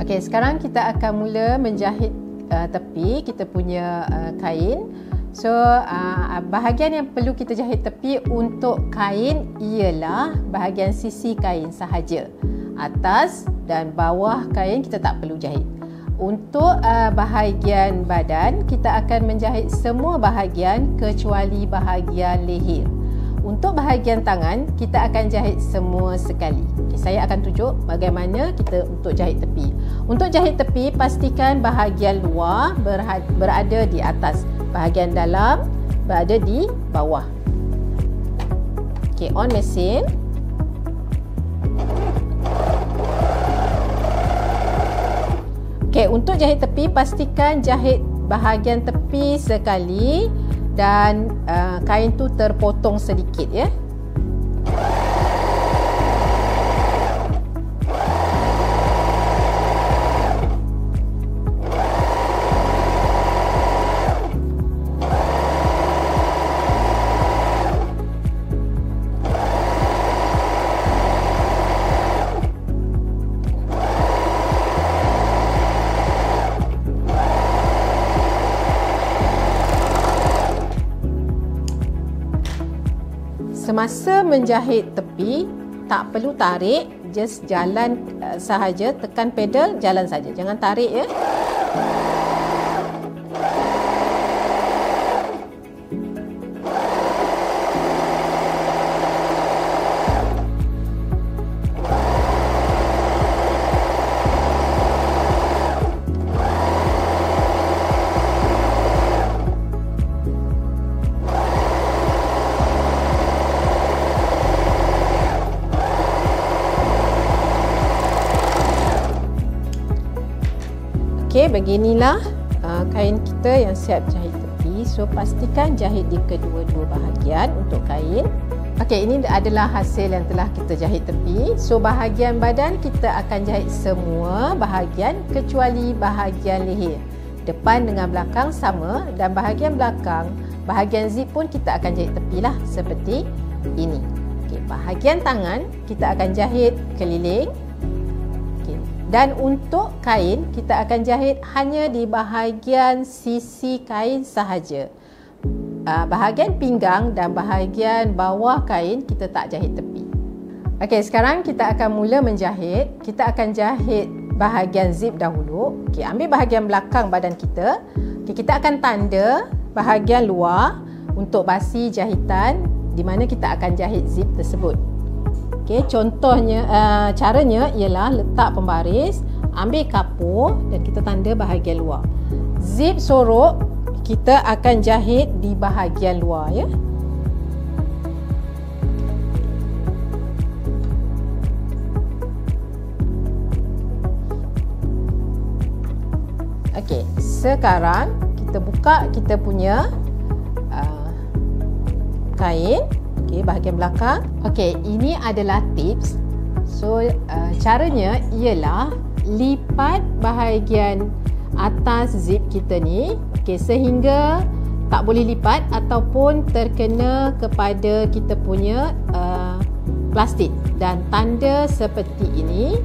Okey, sekarang kita akan mula menjahit tepi kita punya kain. So, bahagian yang perlu kita jahit tepi untuk kain ialah bahagian sisi kain sahaja. Atas dan bawah kain kita tak perlu jahit. Untuk bahagian badan, kita akan menjahit semua bahagian kecuali bahagian leher. Untuk bahagian tangan, kita akan jahit semua sekali. Okay, saya akan tunjuk bagaimana kita untuk jahit tepi. Untuk jahit tepi, pastikan bahagian luar berada di atas, bahagian dalam berada di bawah. Okay, on mesin. Okay, untuk jahit tepi, pastikan jahit bahagian tepi sekali dan kain tu terpotong sedikit ya. Semasa menjahit tepi, tak perlu tarik, just jalan sahaja, tekan pedal, jalan saja. Jangan tarik ya. Okey, beginilah kain kita yang siap jahit tepi. So, pastikan jahit di kedua-dua bahagian untuk kain. Okey, ini adalah hasil yang telah kita jahit tepi. So, bahagian badan kita akan jahit semua bahagian kecuali bahagian leher. Depan dengan belakang sama, dan bahagian belakang, bahagian zip pun kita akan jahit tepi lah seperti ini. Okey, bahagian tangan kita akan jahit keliling. Dan untuk kain, kita akan jahit hanya di bahagian sisi kain sahaja. Bahagian pinggang dan bahagian bawah kain kita tak jahit tepi. Okey, sekarang kita akan mula menjahit. Kita akan jahit bahagian zip dahulu. Okey, ambil bahagian belakang badan kita. Okey, kita akan tanda bahagian luar untuk basi jahitan di mana kita akan jahit zip tersebut. Okay, contohnya, caranya ialah letak pembaris, ambil kapur dan kita tanda bahagian luar. Zip sorok, kita akan jahit di bahagian luar ya. Okey, sekarang kita buka kita punya kain. Okey, bahagian belakang. Okey, ini adalah tips. So, caranya ialah lipat bahagian atas zip kita ni. Okey, sehingga tak boleh lipat ataupun terkena kepada kita punya plastik. Dan tanda seperti ini.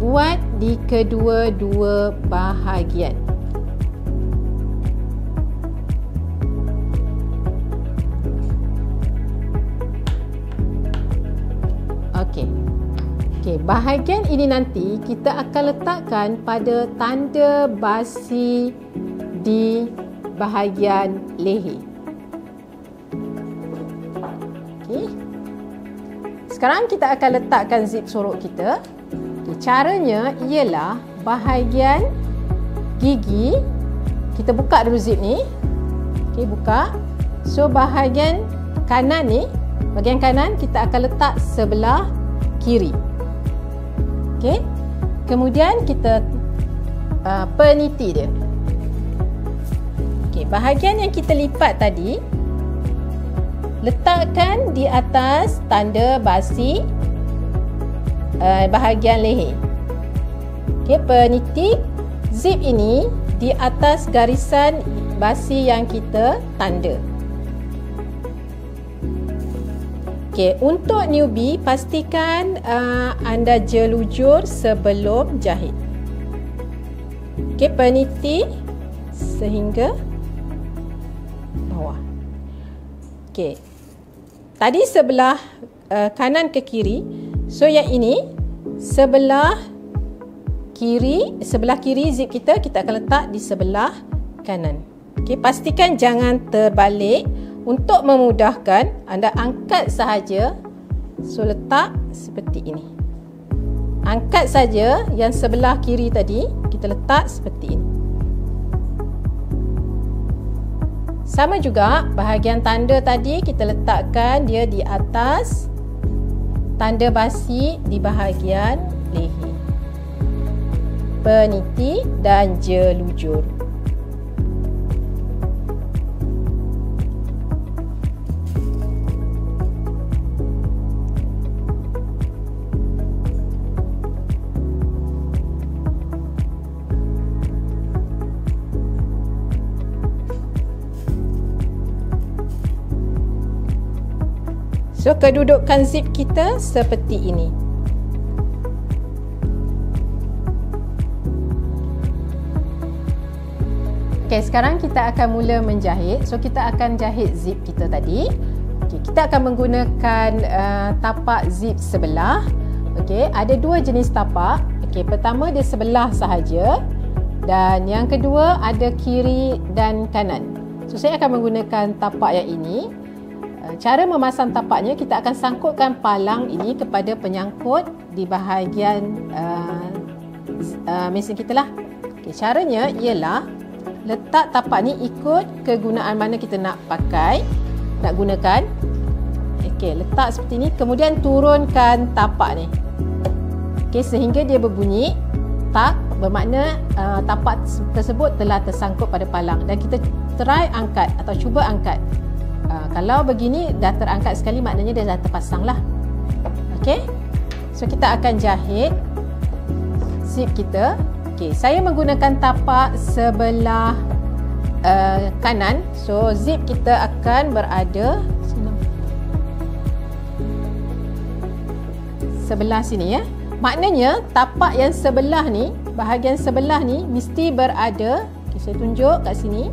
Buat di kedua-dua bahagian. Okey, bahagian ini nanti kita akan letakkan pada tanda basi di bahagian leher. Okey. Sekarang kita akan letakkan zip sorok kita. Okay, caranya ialah bahagian gigi kita buka dulu zip ni. Okey, buka. So, bahagian kanan ni, bahagian kanan kita akan letak sebelah kiri. Okey. Kemudian kita peniti dia. Okey, bahagian yang kita lipat tadi letakkan di atas tanda basi bahagian leher. Okey, peniti zip ini di atas garisan basi yang kita tanda. Okey, untuk newbie pastikan anda jelujur sebelum jahit. Okey, peniti sehingga bawah. Okey. Tadi sebelah kanan ke kiri. So yang ini sebelah kiri zip kita akan letak di sebelah kanan. Okey, pastikan jangan terbalik. Untuk memudahkan, anda angkat sahaja. So letak seperti ini. Angkat saja yang sebelah kiri tadi, kita letak seperti ini. Sama juga bahagian tanda tadi kita letakkan dia di atas, tanda basi di bahagian leher. Peniti dan jelujur. So, kedudukan zip kita seperti ini. Okey, sekarang kita akan mula menjahit. So, kita akan jahit zip kita tadi. Okey, kita akan menggunakan tapak zip sebelah. Okey, ada dua jenis tapak. Okey, pertama dia sebelah sahaja dan yang kedua ada kiri dan kanan. So, saya akan menggunakan tapak yang ini. Cara memasang tapaknya, kita akan sangkutkan palang ini kepada penyangkut di bahagian mesin kita lah. Okay, caranya ialah letak tapak ni ikut kegunaan mana kita nak pakai, nak gunakan. Okay, letak seperti ni, kemudian turunkan tapak ni. Okay, sehingga dia berbunyi tak, bermakna tapak tersebut telah tersangkut pada palang dan kita try angkat atau cuba angkat. Kalau begini dah terangkat sekali, maknanya dia dah terpasang lah. Okey. So kita akan jahit zip kita. Okey, saya menggunakan tapak sebelah kanan. So zip kita akan berada sebelah sini ya. Maknanya tapak yang sebelah ni, bahagian sebelah ni mesti berada, okay, saya tunjuk kat sini,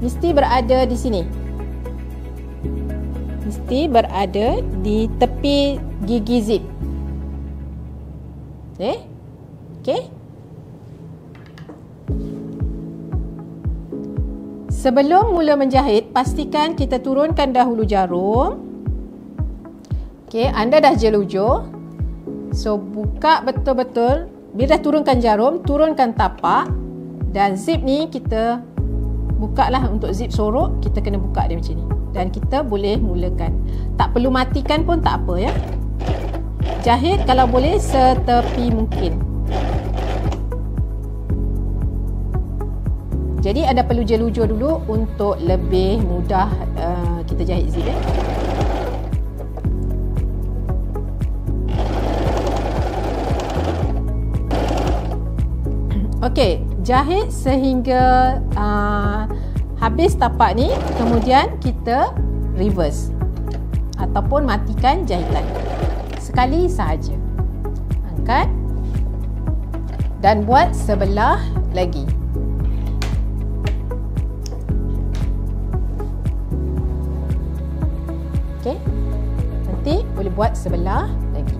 mesti berada di sini. Mesti berada di tepi gigi zip. Okey. Sebelum mula menjahit, pastikan kita turunkan dahulu jarum. Okey, anda dah jelujur. So buka betul-betul. Bila dah turunkan jarum, turunkan tapak dan zip ni kita buka lah. Untuk zip sorok, kita kena buka dia macam ni. Dan kita boleh mulakan. Tak perlu matikan pun tak apa ya. Jahit kalau boleh setepi mungkin. Jadi anda perlu jelujur dulu untuk lebih mudah kita jahit zip ya. Okey, jahit sehingga habis tapak ni, kemudian kita reverse ataupun matikan jahitan. Sekali sahaja. Angkat dan buat sebelah lagi. Okey. Nanti boleh buat sebelah lagi.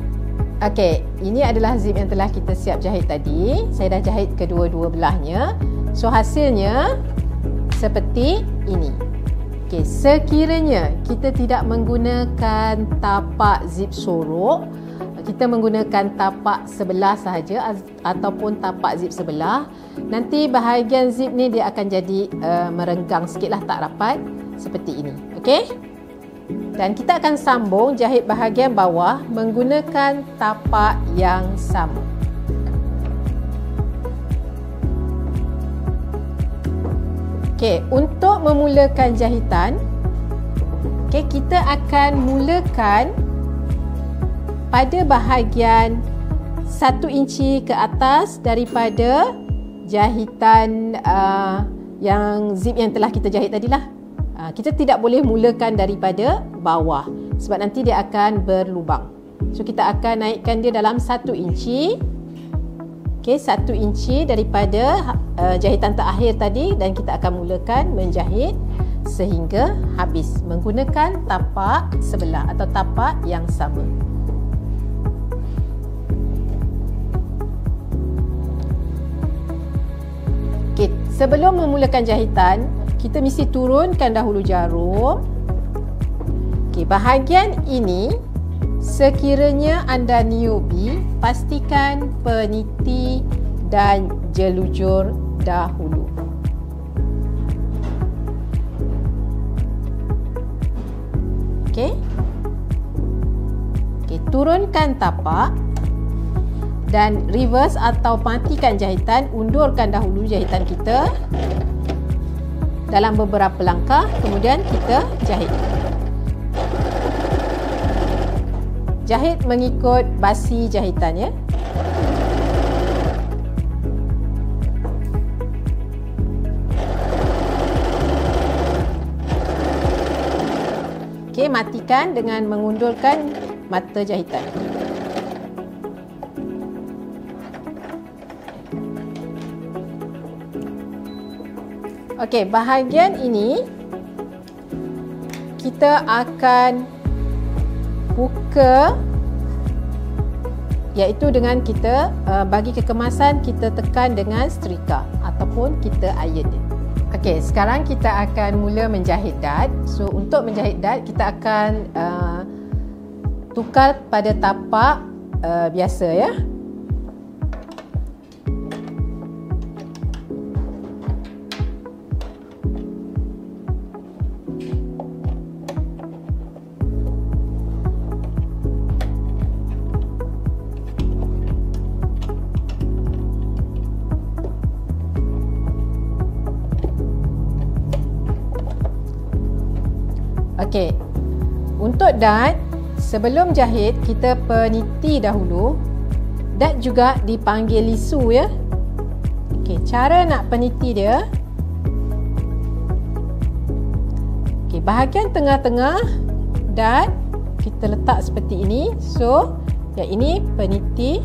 Okey, ini adalah zip yang telah kita siap jahit tadi. Saya dah jahit kedua-dua belahnya. So hasilnya seperti ini. Okey, sekiranya kita tidak menggunakan tapak zip sorok, kita menggunakan tapak sebelah sahaja ataupun tapak zip sebelah, nanti bahagian zip ni dia akan jadi merenggang sikitlah, tak rapat seperti ini. Okey? Dan kita akan sambung jahit bahagian bawah menggunakan tapak yang sama. Okey, untuk memulakan jahitan, okey, kita akan mulakan pada bahagian 1 inci ke atas daripada jahitan yang zip yang telah kita jahit tadilah. Kita tidak boleh mulakan daripada bawah sebab nanti dia akan berlubang. So kita akan naikkan dia dalam 1 inci. Okey, 1 inci daripada jahitan terakhir tadi, dan kita akan mulakan menjahit sehingga habis menggunakan tapak sebelah atau tapak yang sama. Okey, sebelum memulakan jahitan, kita mesti turunkan dahulu jarum. Okey, bahagian ini sekiranya anda newbie, pastikan peniti dan jelujur dahulu. Okey. Okey, turunkan tapak dan reverse atau matikan jahitan, undurkan dahulu jahitan kita dalam beberapa langkah, kemudian kita jahit. Jahit mengikut basi jahitan, ya. Okey, matikan dengan mengundurkan mata jahitan. Okey, bahagian ini kita akan buka, iaitu dengan kita bagi kekemasan kita tekan dengan setrika ataupun kita iron dia. Okey, sekarang kita akan mula menjahit dad. So untuk menjahit dad, kita akan tukar pada tapak biasa, ya. Okey, untuk dad, sebelum jahit kita peniti dahulu. Dad juga dipanggil lisu, ya. Okey, cara nak peniti dia. Okey, bahagian tengah-tengah dad kita letak seperti ini. So, yang ini peniti.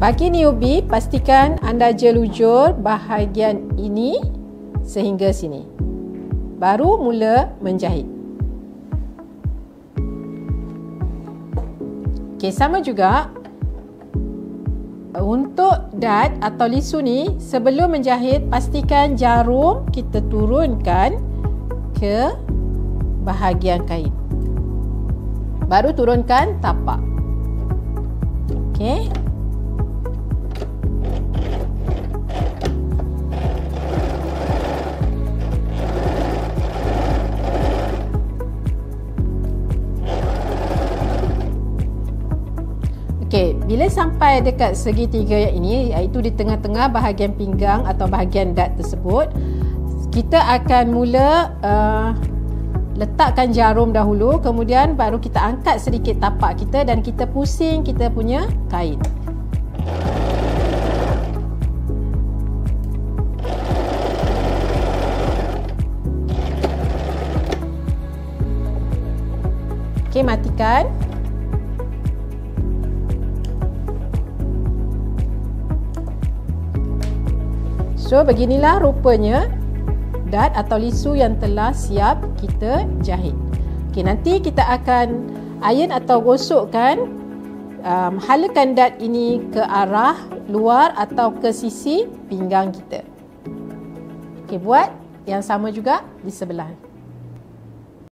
Bagi newbie, pastikan anda jelujur bahagian ini sehingga sini. Baru mula menjahit. Okey, sama juga untuk dad atau lisu ni, sebelum menjahit pastikan jarum kita turunkan ke bahagian kain. Baru turunkan tapak. Okey. Okey, bila sampai dekat segitiga yang ini, iaitu di tengah-tengah bahagian pinggang atau bahagian dad tersebut, kita akan mula letakkan jarum dahulu, kemudian baru kita angkat sedikit tapak kita dan kita pusing kita punya kain. Okey, matikan. So, beginilah rupanya dad atau lisu yang telah siap kita jahit. Okey, nanti kita akan iron atau gosokkan, halakan dad ini ke arah luar atau ke sisi pinggang kita. Okey, buat yang sama juga di sebelah.